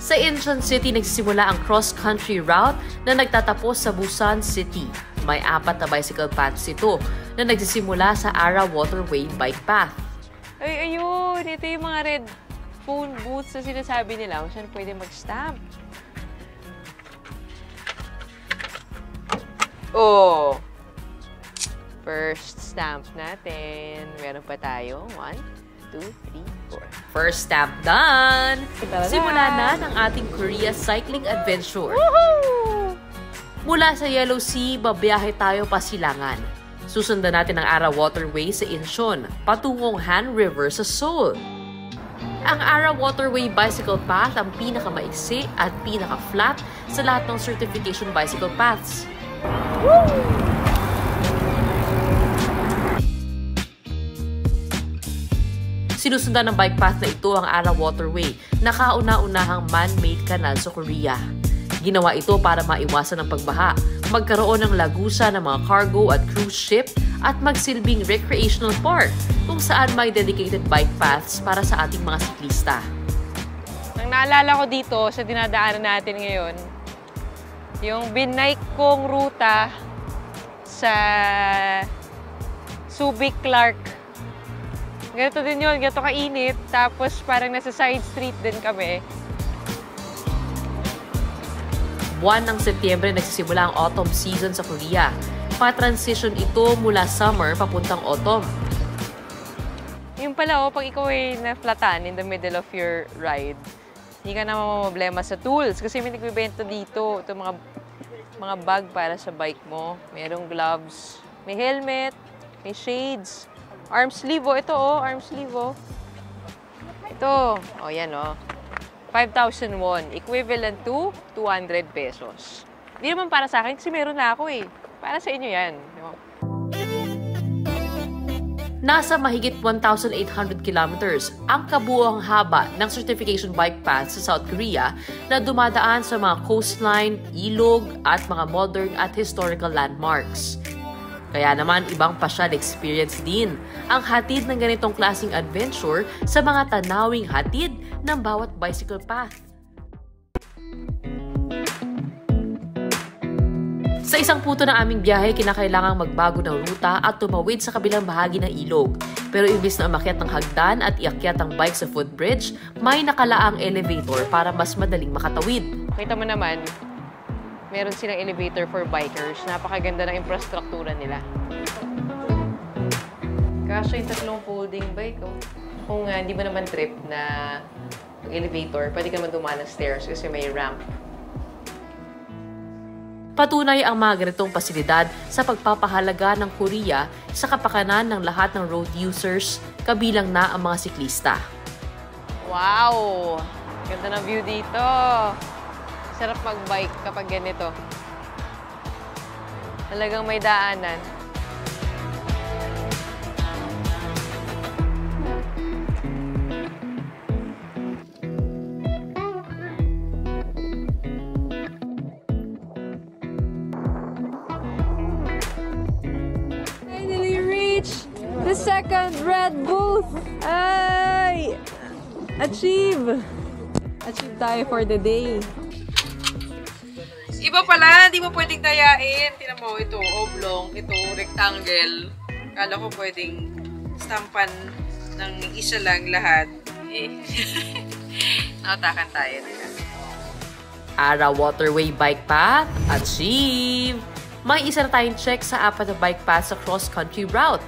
Sa Incheon City, nagsisimula ang cross-country route na nagtatapos sa Busan City. May 4 na bicycle paths ito na nagsisimula sa Ara Waterway Bike Path. Ay, ayun! Ito yung mga red phone booths na sinasabi nila kung saan pwede mag-stamp. Oh! First stamp natin. Meron pa tayo. 1, 2, 3, 4. First stamp done! Simula na ng ating Korea cycling adventure. Woohoo! Mula sa Yellow Sea, babiyahe tayo pa Silangan. Susundan natin ang Ara Waterway sa Incheon, patungong Han River sa Seoul. Ang Ara Waterway Bicycle Path ang pinakamaiksi at pinaka-flat sa lahat ng certification bicycle paths. Woo! Sinusundan ng bike path na ito ang Ara Waterway na kauna-unahang man-made canal sa Korea. Ginawa ito para maiwasan ang pagbaha, magkaroon ng lagusan ng mga cargo at cruise ship at magsilbing recreational park kung saan may dedicated bike paths para sa ating mga siklista. Ang naalala ko dito sa dinadaanan natin ngayon, yung binike kong ruta sa Subic Clark. Ganito din yun, ganito kainit. Tapos parang nasa side street din kami. Buwan ng Setyembre nagsisimula ang autumn season sa Korea. Pa-transition ito mula summer papuntang autumn. Yung pala, pag ikaw ay na-flatan in the middle of your ride, hindi ka na mamamblema sa tools kasi may nagbibenta dito. Ito mga bag para sa bike mo. Merong gloves, may helmet, may shades, arm sleeve. Ito arm sleeve. Ito, yan 5,000 won, equivalent to 200 pesos. Hindi naman para sa akin kasi meron na ako eh. Para sa inyo yan. Nasa mahigit 1,800 kilometers ang kabuuang haba ng certification bike path sa South Korea na dumadaan sa mga coastline, ilog at mga modern at historical landmarks. Kaya naman ibang pasyal experience din ang hatid ng ganitong klaseng adventure sa mga tanawing hatid ng bawat bicycle path. Sa isang puto ng aming biyahe, kinakailangang magbago ng ruta at tumawid sa kabilang bahagi ng ilog. Pero imbis na umakyat ng hagdan at iakyat ang bike sa footbridge, may nakalaang elevator para mas madaling makatawid. Kita mo naman, meron silang elevator for bikers. Napakaganda ng infrastruktura nila. Kasya yung 3 folding bike. Kung hindi mo naman trip na elevator, pwede ka naman dumaan ng stairs kasi may ramp. Patunay ang mga ganitong pasilidad sa pagpapahalaga ng Korea sa kapakanan ng lahat ng road users, kabilang na ang mga siklista. Wow! Ganda ng view dito. Sarap mag-bike kapag ganito. Talagang may daanan. Finally reached the second red booth. Ay! Achieve tayo for the day. Iba pala, hindi mo pwedeng dayain. Tingnan mo, ito oblong, ito rectangle. Kala ko pwedeng stampan ng isa lang lahat. Nakatakan tayo. Ara Waterway Bike Path, achieve! May isa na tayong check sa 4 na bike path sa cross-country route.